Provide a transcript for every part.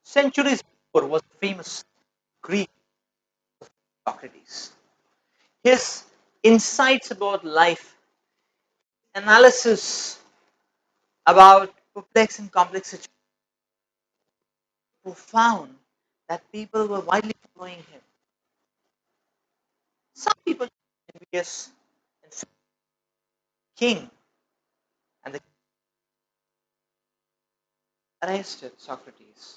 centuries before was famous Greek Socrates. His insights about life, analysis about complex and complex situations, profound that people were widely following him. Some people envious and king and the arrested Socrates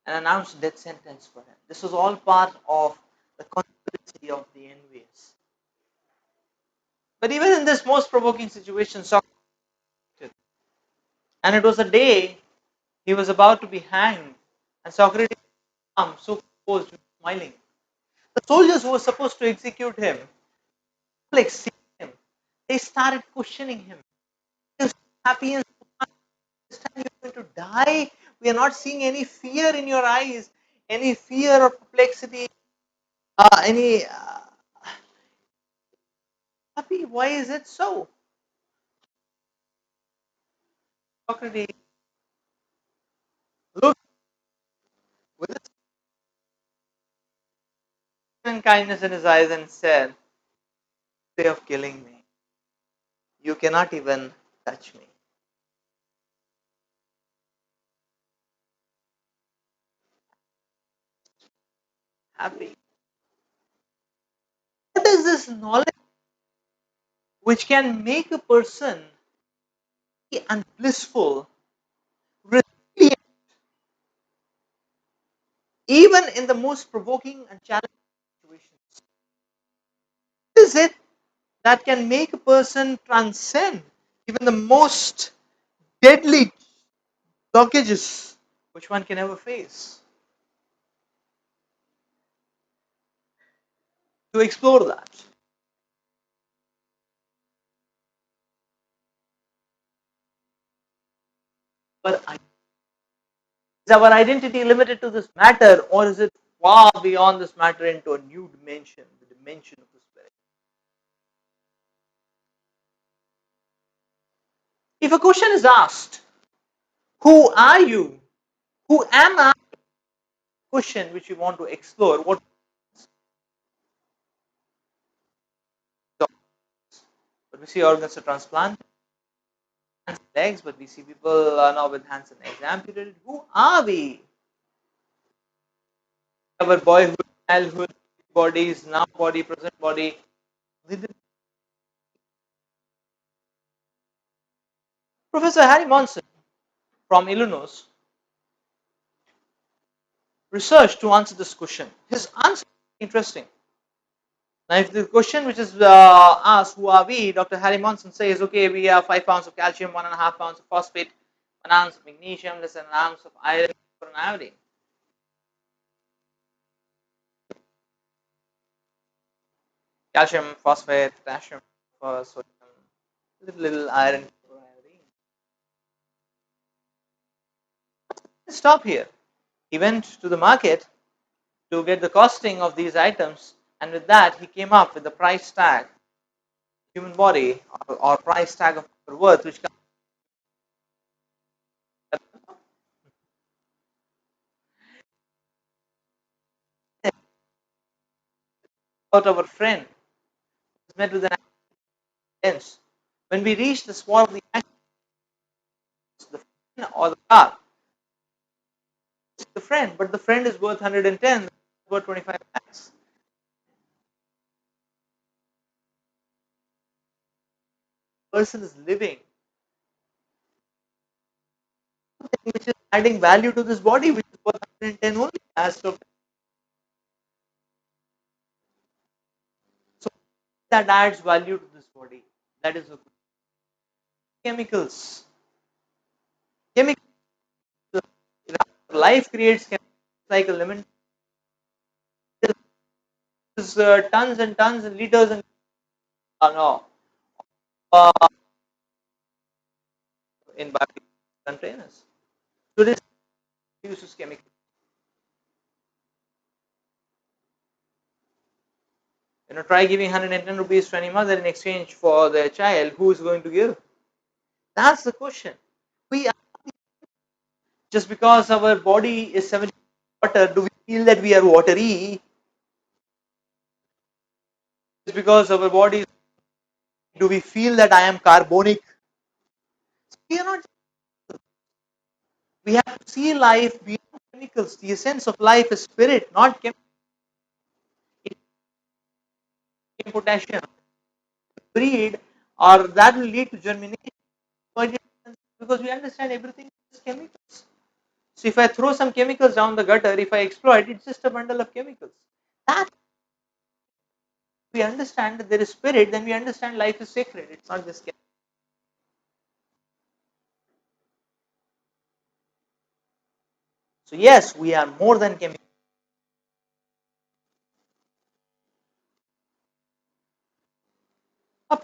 and announced death sentence for him. This was all part of the conspiracy of the envious. But even in this most provoking situation, Socrates, and it was a day he was about to be hanged, and Socrates, so composed, smiling. The soldiers who were supposed to execute him, like seeing him, they started questioning him. You're so happy and so happy. This time you're going to die. We are not seeing any fear in your eyes, any fear or perplexity, any happy. Why is it so? Socrates looked with and kindness in his eyes and said, "Way of killing me. You cannot even touch me." Happy. What is this knowledge which can make a person and blissful, resilient, even in the most provoking and challenging situations? What is it that can make a person transcend even the most deadly blockages which one can ever face? To explore that. But is our identity limited to this matter, or is it far beyond this matter into a new dimension, the dimension of the spirit? If a question is asked, who are you? Who am I? Question which we want to explore. What but we see organs are transplanted, hands and legs, but we see people now with hands and legs amputated. Who are we? Our boyhood, childhood, bodies, now body, present body. Professor Harry Monson from Illinois researched to answer this question. His answer is interesting. Now, if the question which is asked, who are we? Dr. Harry Monson says, okay, we have 5 pounds of calcium, 1.5 pounds of phosphate, 1 ounce of magnesium, less than an ounce of iron, for an iodine. Calcium, phosphate, potassium, sodium, little iron, for iodine. Let's stop here. He went to the market to get the costing of these items, and with that, he came up with the price tag, human body, or price tag of worth, which comes out of our friend, met with an accident. When we reach the spot of the accident, the friend or the car, it's the friend, but the friend is worth 110, worth 25 lakhs. The person is living, which is adding value to this body, which is worth 110 only. So that adds value to this body. That is the chemicals. Chemicals. Life creates chemicals like a lemon. There's tons and tons and liters and no, uh, in bio containers. Today uses chemicals. Try giving 110 rupees to any mother in exchange for their child. Who is going to give? That's the question. We Just because our body is 70 water, do we feel that we are watery? Just because our body, do we feel that I am carbonic? We are not. We have to see life beyond chemicals. The essence of life is spirit, not potassium. Breed, or that will lead to germination. Because we understand everything is chemicals. So if I throw some chemicals down the gutter, if I exploit, it's just a bundle of chemicals. That we understand that there is spirit, then we understand life is sacred. It's not just chemicals. So yes, we are more than chemicals. A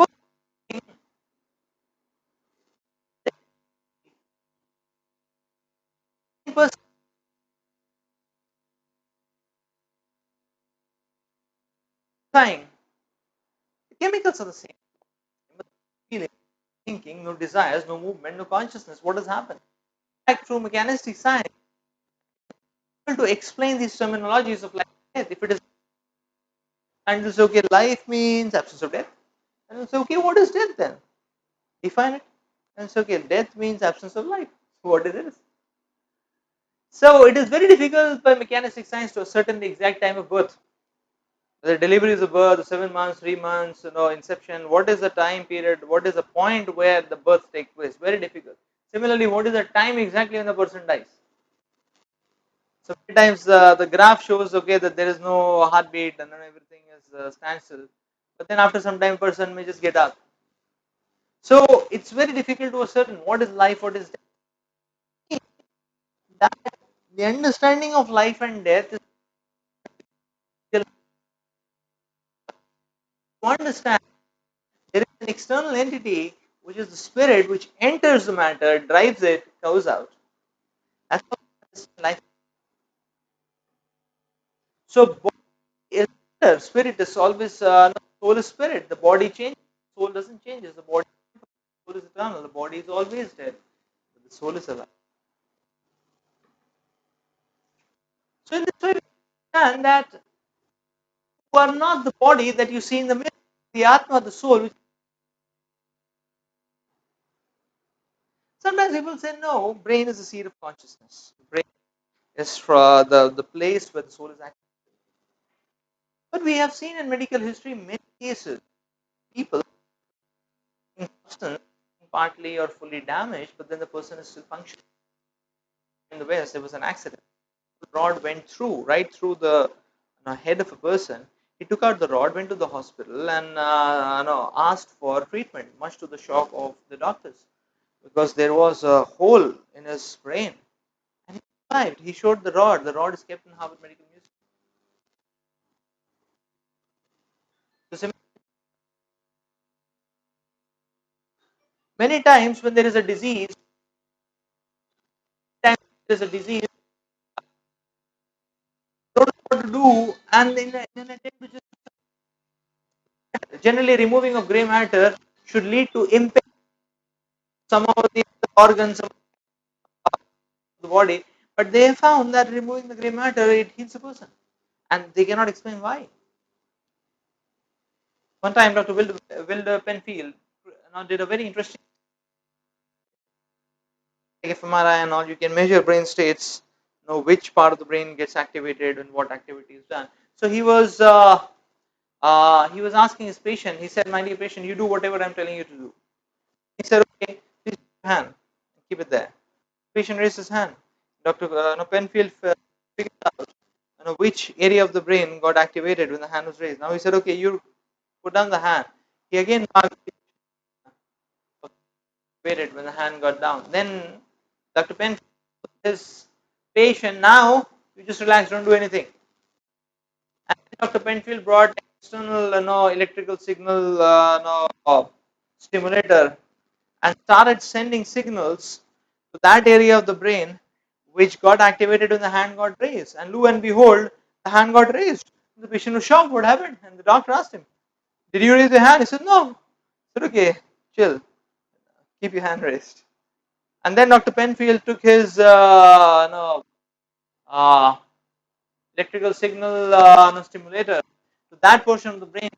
person saying the chemicals are the same. Feeling, thinking, no desires, no movement, no consciousness. What has happened? Like through mechanistic science, able to explain these terminologies of life and death. If it is and it's okay, life means absence of death. And it's okay, what is death then? Define it. And it's okay, death means absence of life. What it is. So it is very difficult by mechanistic science to ascertain the exact time of birth. The delivery is a birth, 7 months, 3 months, inception. What is the time period? What is the point where the birth takes place? Very difficult. Similarly, what is the time exactly when the person dies? So many times the graph shows okay that there is no heartbeat and then everything is standstill. But then after some time, person may just get up. So it's very difficult to ascertain what is life, what is death. That the understanding of life and death is to understand there is an external entity which is the spirit which enters the matter, drives it, goes out. That's how life. So body is matter, spirit is always soul is spirit. The body changes, soul doesn't change. The body soul is eternal. The body is always dead. But the soul is alive. So in this way, we understand that you are not the body that you see in the mirror. The atma, the soul. Which sometimes people say no, brain is the seat of consciousness. Brain is for the place where the soul is active. But we have seen in medical history many cases people in substance partly or fully damaged, but then the person is still functioning. In the West, there was an accident. The rod went through, right through the head of a person. He took out the rod, went to the hospital, and asked for treatment, much to the shock of the doctors, because there was a hole in his brain. And he survived. He showed the rod. The rod is kept in Harvard Medical Museum. So many times when there is a disease, times there is a disease, don't know what to do, and in an attempt to just generally removing of grey matter should lead to impact some of the organs of the body, but they have found that removing the grey matter it heals a person, and they cannot explain why. One time, Dr. Wilder Penfield did a very interesting fMRI and all. You can measure brain states, know which part of the brain gets activated and what activity is done. So he was asking his patient. He said, "My dear patient, you do whatever I'm telling you to do." He said, "Okay, please put your hand, keep it there." Patient raised his hand. Dr. Penfield figured out which area of the brain got activated when the hand was raised. Now he said, "Okay, you put down the hand." He again marked activated when the hand got down. Then Dr. Penfield, his patient, now you just relax, don't do anything. And Dr. Penfield brought external electrical signal stimulator and started sending signals to that area of the brain which got activated when the hand got raised. And lo and behold, the hand got raised. The patient was shocked, what happened? And the doctor asked him, "Did you raise your hand?" He said, "No." He said, "Okay, chill, keep your hand raised." And then Dr. Penfield took his no, uh, electrical signal no, stimulator to that portion of the brain.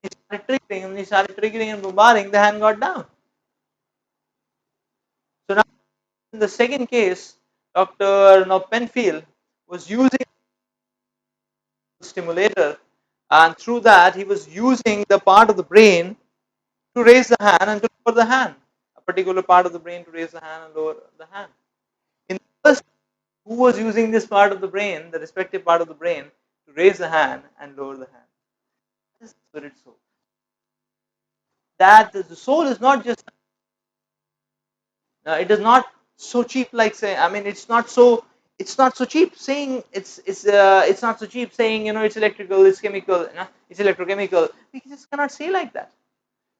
He started triggering and bombarding, the hand got down. So now in the second case, Dr. No, Penfield was using the stimulator, and through that he was using the part of the brain to raise the hand and to lower the hand, a particular part of the brain to raise the hand and lower the hand. In the first, who was using this part of the brain, the respective part of the brain, to raise the hand and lower the hand? This is spirit soul. That the soul is not just, it is not so cheap like say, I mean it's not so cheap saying it's not so cheap saying, it's electrical, it's chemical, it's electrochemical. We just cannot say like that.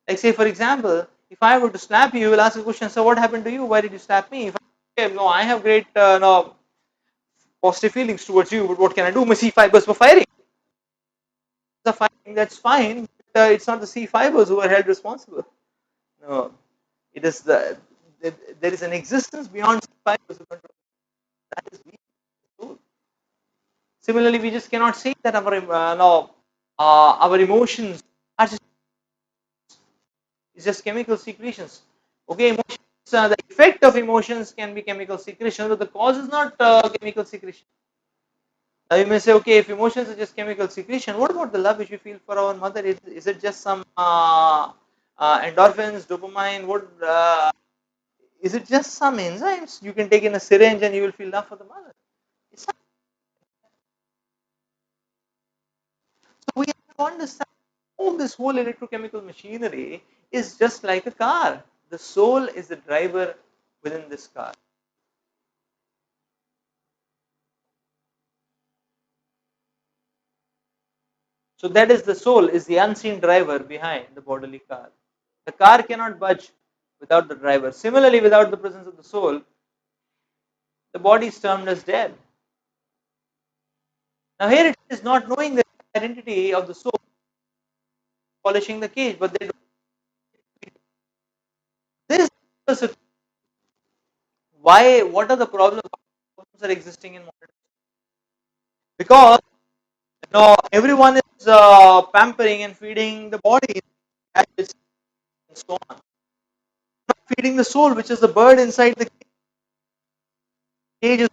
Like say for example, if I were to slap you, you will ask a question, so what happened to you, why did you slap me? If I say, no, I have great no, positive feelings towards you, but what can I do, my C fibers were firing. The firing, that's fine, but it's not the C fibers who are held responsible. No, it is there is an existence beyond C fibers who control. That is we soul. Similarly, we just cannot say that our no, our emotions are just, it's just chemical secretions. Okay, emotions, the effect of emotions can be chemical secretion, but the cause is not chemical secretion. Now you may say, okay, if emotions are just chemical secretion, what about the love which we feel for our mother? Is it just some endorphins, dopamine? What is it? Just some enzymes you can take in a syringe and you will feel love for the mother? It's not. So we have to understand all this whole electrochemical machinery is just like a car. The soul is the driver within this car. So that is the soul is the unseen driver behind the bodily car. The car cannot budge without the driver. Similarly, without the presence of the soul, the body is termed as dead. Now here it is not knowing the identity of the soul, polishing the cage, but they don't. This is why. What are the problems? Problems are existing in modern, because everyone is pampering and feeding the body, habits and so on, not feeding the soul, which is the bird inside the cage.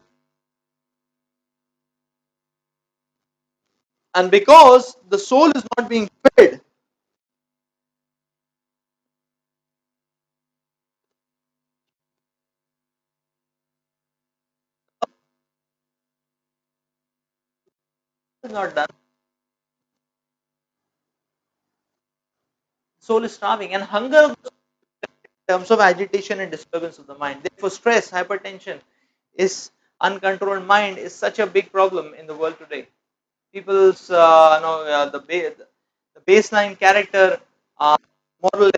And because the soul is not being fed, is not done. Soul is starving, and hunger in terms of agitation and disturbance of the mind. Therefore, stress, hypertension, is uncontrolled mind is such a big problem in the world today. People's the baseline character, moral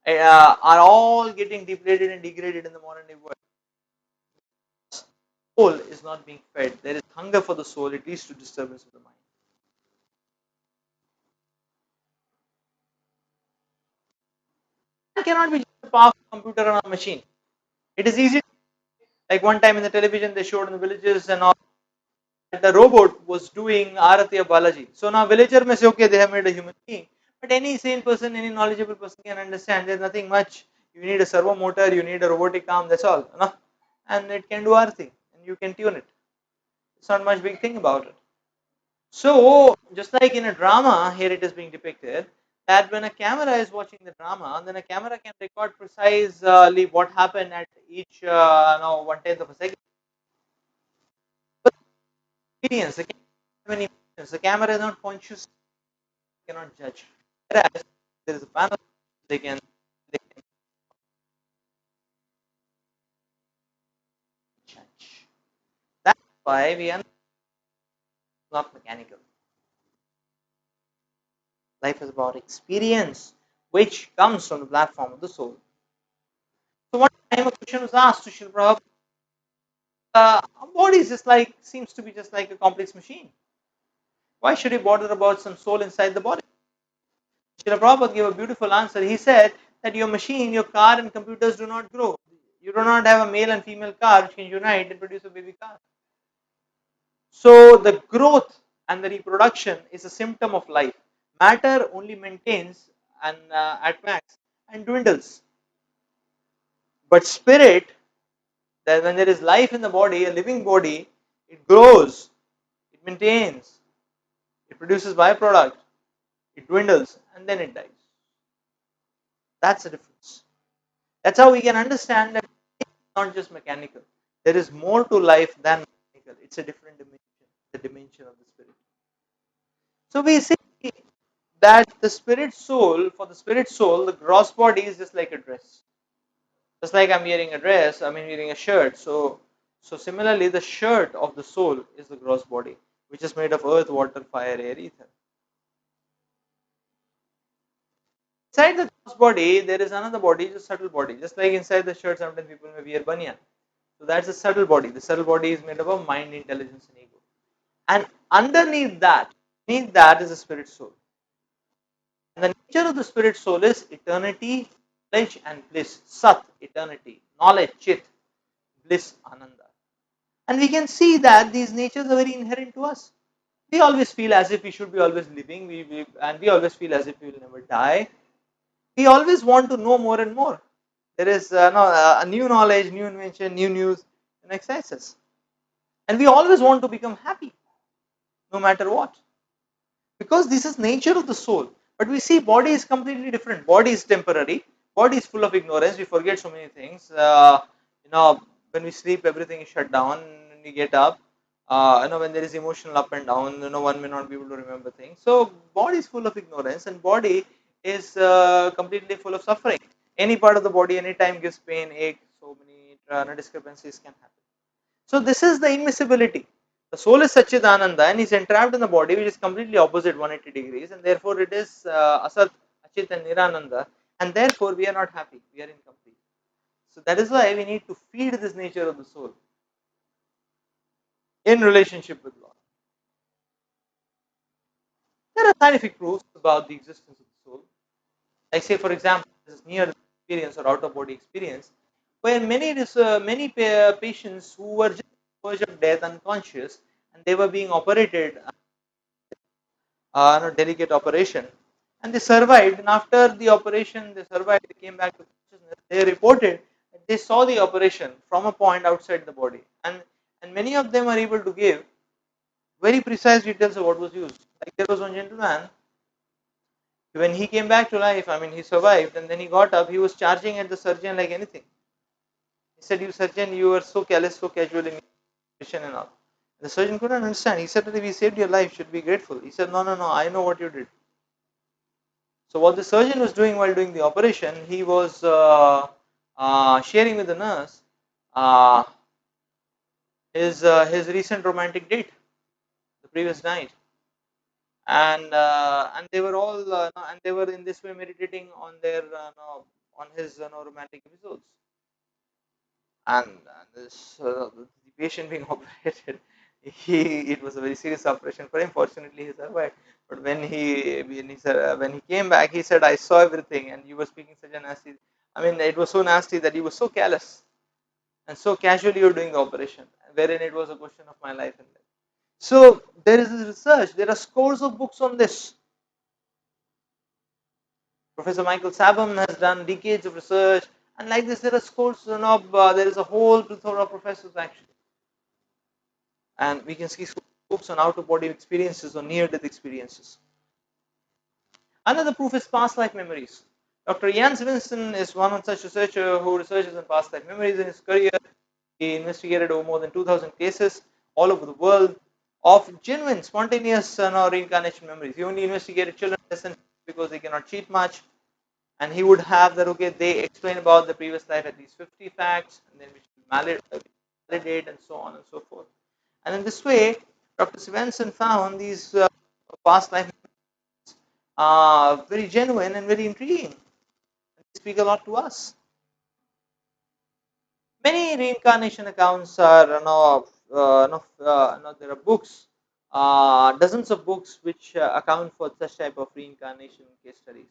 are all getting depleted and degraded in the modern day world. Soul is not being fed. There is hunger for the soul. It leads to disturbance of the mind. It cannot be just a powerful computer or a machine. It is easy. Like one time in the television, they showed in the villages and all that the robot was doing Arati of Balaji. So now villager may say, okay, they have made a human being. But any sane person, any knowledgeable person can understand there's nothing much. You need a servo motor, you need a robotic arm, that's all. And it can do Arati and you can tune it. It's not much big thing about it. So, just like in a drama, here it is being depicted that when a camera is watching the drama, then a camera can record precisely what happened at each no, 1/10 of a second. But experience, the camera doesn't have any emotions. The camera is not conscious, cannot judge. Whereas there is a panel, they can judge. That's why we are not mechanical. Life is about experience, which comes from the platform of the soul. So one time a question was asked to Srila Prabhupada, our body is just like seems to be just like a complex machine. Why should he bother about some soul inside the body? Srila Prabhupada gave a beautiful answer. He said that your machine, your car and computers do not grow. You do not have a male and female car which can unite and produce a baby car. So the growth and the reproduction is a symptom of life. Matter only maintains and at max and dwindles. But spirit, that when there is life in the body, a living body, it grows, it maintains, it produces byproduct, it dwindles, and then it dies. That's the difference. That's how we can understand that it's not just mechanical. There is more to life than mechanical. It's a different dimension, the dimension of the spirit. So we see that the spirit soul, for the spirit soul, the gross body is just like a dress. Just like I'm wearing a dress, I'm wearing a shirt. So similarly, the shirt of the soul is the gross body, which is made of earth, water, fire, air, ether. Inside the gross body, there is another body, just subtle body. Just like inside the shirt, sometimes people may wear banyan. So that's a subtle body. The subtle body is made up of mind, intelligence, and ego. And beneath that is the spirit soul. And the nature of the spirit soul is eternity, knowledge, and bliss. Sat, eternity, knowledge, chit, bliss, ananda. And we can see that these natures are very inherent to us. We always feel as if we should be always living, and we always feel as if we will never die. We always want to know more and more. There is a new knowledge, new invention, new news, and excites us. And we always want to become happy, no matter what, because this is nature of the soul. But we see body is completely different. Body is temporary. Body is full of ignorance. We forget so many things. When we sleep, everything is shut down. When we get up, when there is emotional up and down, one may not be able to remember things. So body is full of ignorance, and body is completely full of suffering. Any part of the body, anytime gives pain, ache. So many discrepancies can happen. So this is the immiscibility. The soul is Satchidananda and is entrapped in the body, which is completely opposite 180 degrees, and therefore it is Asat, Achit, and Nirananda, and therefore we are not happy, we are incomplete. So that is why we need to feed this nature of the soul in relationship with Lord. There are scientific proofs about the existence of the soul. Like say, for example, this is near experience or out of body experience, where many patients who were just on the verge of death, unconscious, and they were being operated delicate operation, and they survived. And after the operation, they survived. They came back to consciousness. They reported that they saw the operation from a point outside the body, and many of them are able to give very precise details of what was used. Like there was one gentleman, when he came back to life. He survived, and then he got up. He was charging at the surgeon like anything. He said, "You surgeon, you were so careless, so casual in your operation and all." The surgeon couldn't understand. He said that we saved your life, should be grateful. He said, "No, no, no. I know what you did." So what the surgeon was doing while doing the operation, he was sharing with the nurse uh, his recent romantic date, the previous night, and they were all and they were in this way meditating on their on his romantic episodes, and this the patient being operated. It was a very serious operation for him. Fortunately, he survived. But when he came back, he said, "I saw everything, and you were speaking such a nasty. It was so nasty that you were so careless and so casually you were doing the operation, wherein it was a question of my life and death." So there is this research. There are scores of books on this. Professor Michael Sabam has done decades of research, and like this, there are scores. There is a whole plethora of professors actually, and we can see books on out of body experiences or near death experiences. Another proof is past life memories. Dr. Ian Stevenson is one such researcher who researches on past life memories. In his career, he investigated over more than 2,000 cases all over the world of genuine, spontaneous reincarnation memories. He only investigated children because they cannot cheat much, and he would have that, okay, they explain about the previous life at least 50 facts, and then we should validate and so on and so forth. And in this way, Dr. Stevenson found these past life very genuine and very intriguing. They speak a lot to us. Many reincarnation accounts are, there are books, dozens of books which account for such type of reincarnation case studies.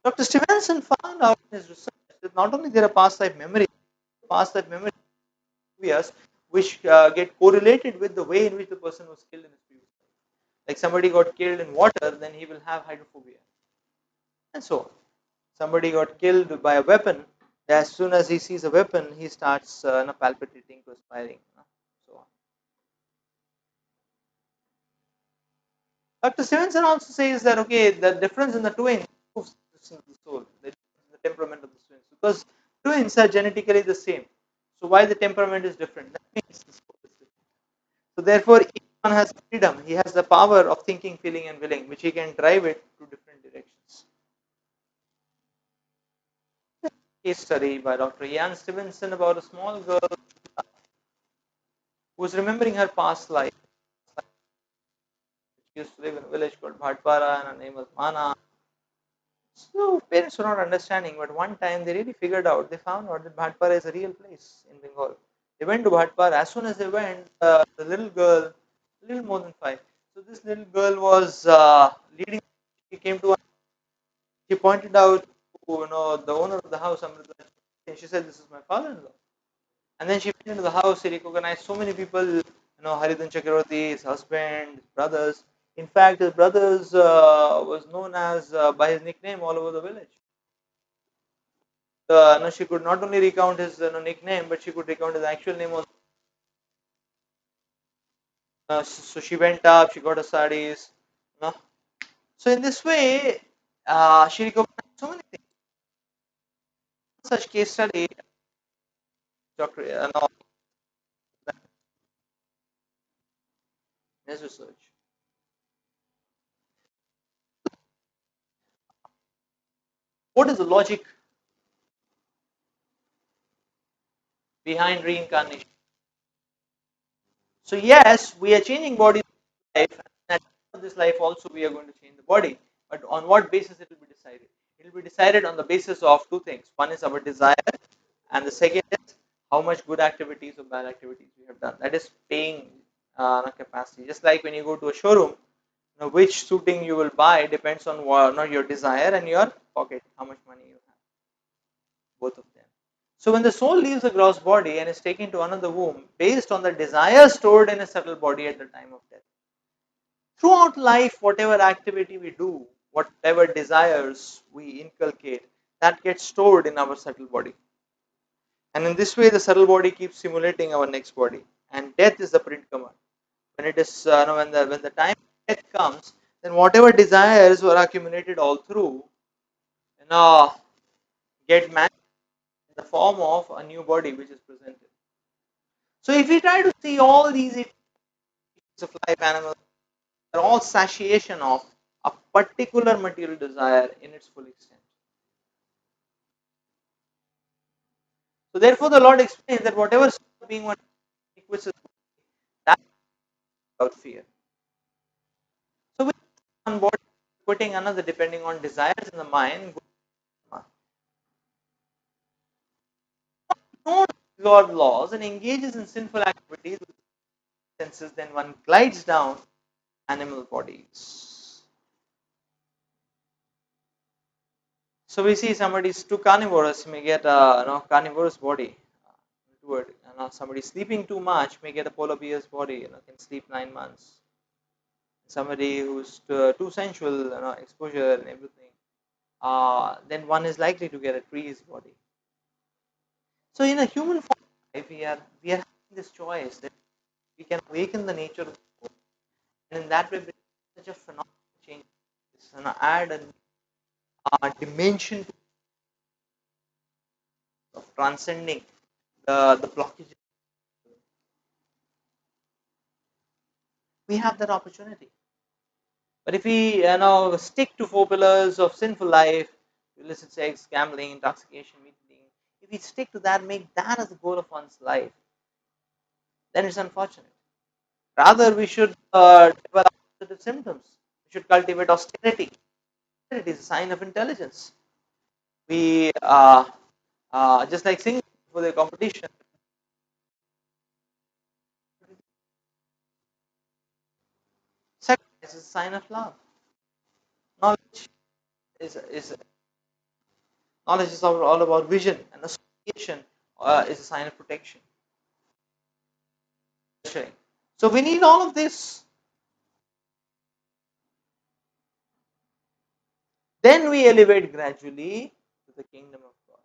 Dr. Stevenson found out in his research that not only there are past life memories which get correlated with the way in which the person was killed in his previous life. Like somebody got killed in water, then he will have hydrophobia, and so on. Somebody got killed by a weapon. As soon as he sees a weapon, he starts palpitating, perspiring, so on. Dr. Stevenson also says that okay, the difference in the twins proves the difference in the soul, the difference in the temperament of the twins, because twins are genetically the same. So why the temperament is different? That means the soul is different. So therefore, each one has freedom. He has the power of thinking, feeling, and willing, which he can drive it to different directions. Case study by Dr. Ian Stevenson about a small girl who was remembering her past life. She used to live in a village called Bhatpara, and her name was Mana. So parents were not understanding, but one time they really figured out. They found out that Bhatpara is a real place in Bengal. They went to Bhatpara. As soon as they went, the little girl, a little more than 5. So this little girl was leading. She came to. She pointed out to the owner of the house, Amrita. And she said, "This is my father-in-law." And then she went into the house. She recognized so many people. Haridhan Chakravarti, his husband, his brothers. In fact, his brothers was known as by his nickname all over the village. No, she could not only recount his nickname, but she could recount his actual name also. So she went up, she got her sarees. No? So in this way, she recognized so many things. Such case study, Dr. No, his research. What is the logic behind reincarnation? So yes, we are changing body life, and at the end of this life also we are going to change the body. But on what basis it will be decided? It will be decided on the basis of two things. One is our desire, and the second is how much good activities or bad activities we have done. That is paying capacity. Just like when you go to a showroom, which suiting you will buy depends on your desire and your pocket, how much money you have, both of them. So when the soul leaves the gross body and is taken to another womb, based on the desire stored in a subtle body at the time of death, throughout life, whatever activity we do, whatever desires we inculcate, that gets stored in our subtle body. And in this way, the subtle body keeps simulating our next body. And death is the print command. When it is, when the time of death comes, then whatever desires were accumulated all through, you know, get managed in the form of a new body which is presented. So if we try to see all these species of life animals, they're all satiation of a particular material desire in its full extent. So therefore, the Lord explains that whatever being one equals that without fear. So with one body quitting another depending on desires in the mind, knows God's laws and engages in sinful activities with senses, then one glides down animal bodies. So we see somebody is too carnivorous may get a carnivorous body. Toward, somebody sleeping too much may get a polar bear's body. Can sleep 9 months. Somebody who's too sensual, exposure and everything, then one is likely to get a tree's body. So in a human form, we are having this choice that we can awaken the nature of the soul, and in that way bring such a phenomenal change. It's add a dimension of transcending the blockages. We have that opportunity. But if we stick to 4 pillars of sinful life, illicit sex, gambling, intoxication, meat eating, if we stick to that, make that as the goal of one's life, then it's unfortunate. Rather, we should develop positive symptoms. We should cultivate austerity. Austerity is a sign of intelligence. We just like singing for the competition. Sacrifice is a sign of love. Knowledge is Knowledge is all about vision, and association is a sign of protection. So we need all of this. Then we elevate gradually to the kingdom of God.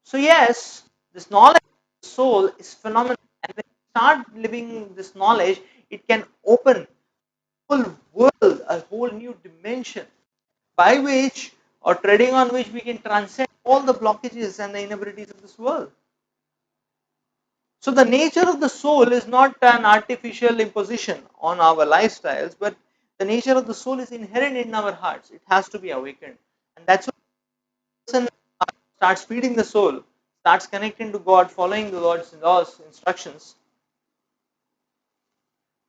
So yes, this knowledge of the soul is phenomenal, and when you start living this knowledge, it can open a whole world, a whole new dimension by which or treading on which we can transcend all the blockages and the inabilities of this world. So the nature of the soul is not an artificial imposition on our lifestyles, but the nature of the soul is inherent in our hearts. It has to be awakened, and that's what the person starts feeding the soul, starts connecting to God, following the Lord's laws, instructions.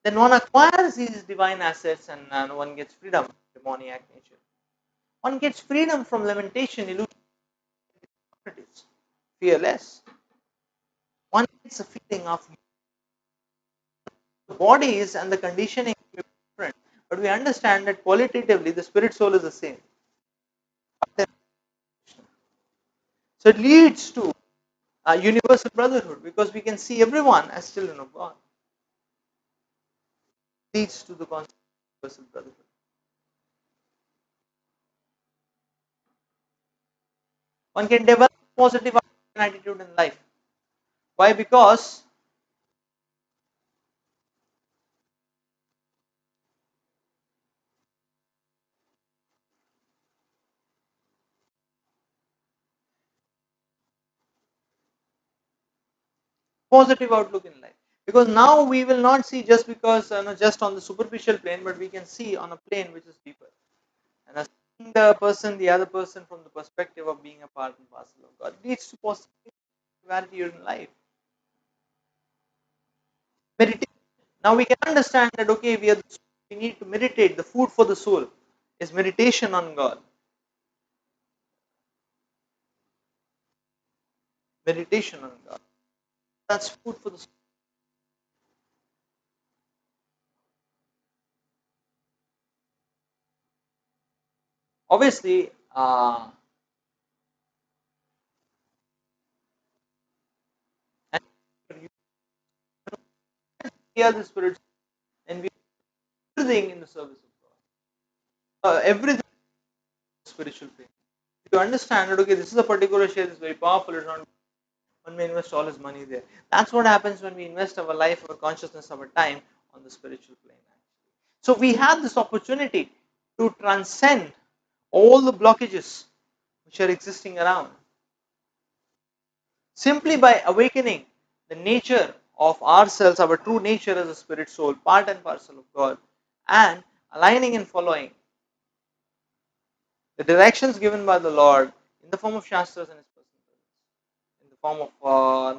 Then one acquires these divine assets, and one gets freedom from demoniac nature. One gets freedom from lamentation, illusion, fearless. One gets a feeling of the bodies and the conditioning may be different, but we understand that qualitatively the spirit soul is the same. So it leads to a universal brotherhood because we can see everyone as children of God. Leads to the concept of universal brotherhood. One can develop positive attitude in life. Why? Because positive outlook in life. Because now we will not see just because just on the superficial plane, but we can see on a plane which is deeper. And as seeing the person, the other person from the perspective of being a part and parcel of God leads to positivity in life. Meditation. Now we can understand that okay, we need to meditate. The food for the soul is meditation on God. Meditation on God. That's food for the soul. Obviously, and we are the spirits, and we are everything in the service of God. Everything spiritual thing. You understand that okay, this is a particular share is very powerful. It's not one may invest all his money there. That's what happens when we invest our life, our consciousness, our time on the spiritual plane. So we have this opportunity to transcend all the blockages which are existing around simply by awakening the nature of ourselves, our true nature as a spirit soul, part and parcel of God, and aligning and following the directions given by the Lord in the form of Shastras and His personal presence. In the form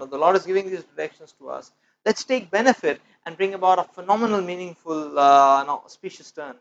of the Lord is giving these directions to us. Let's take benefit and bring about a phenomenal, meaningful, specious turn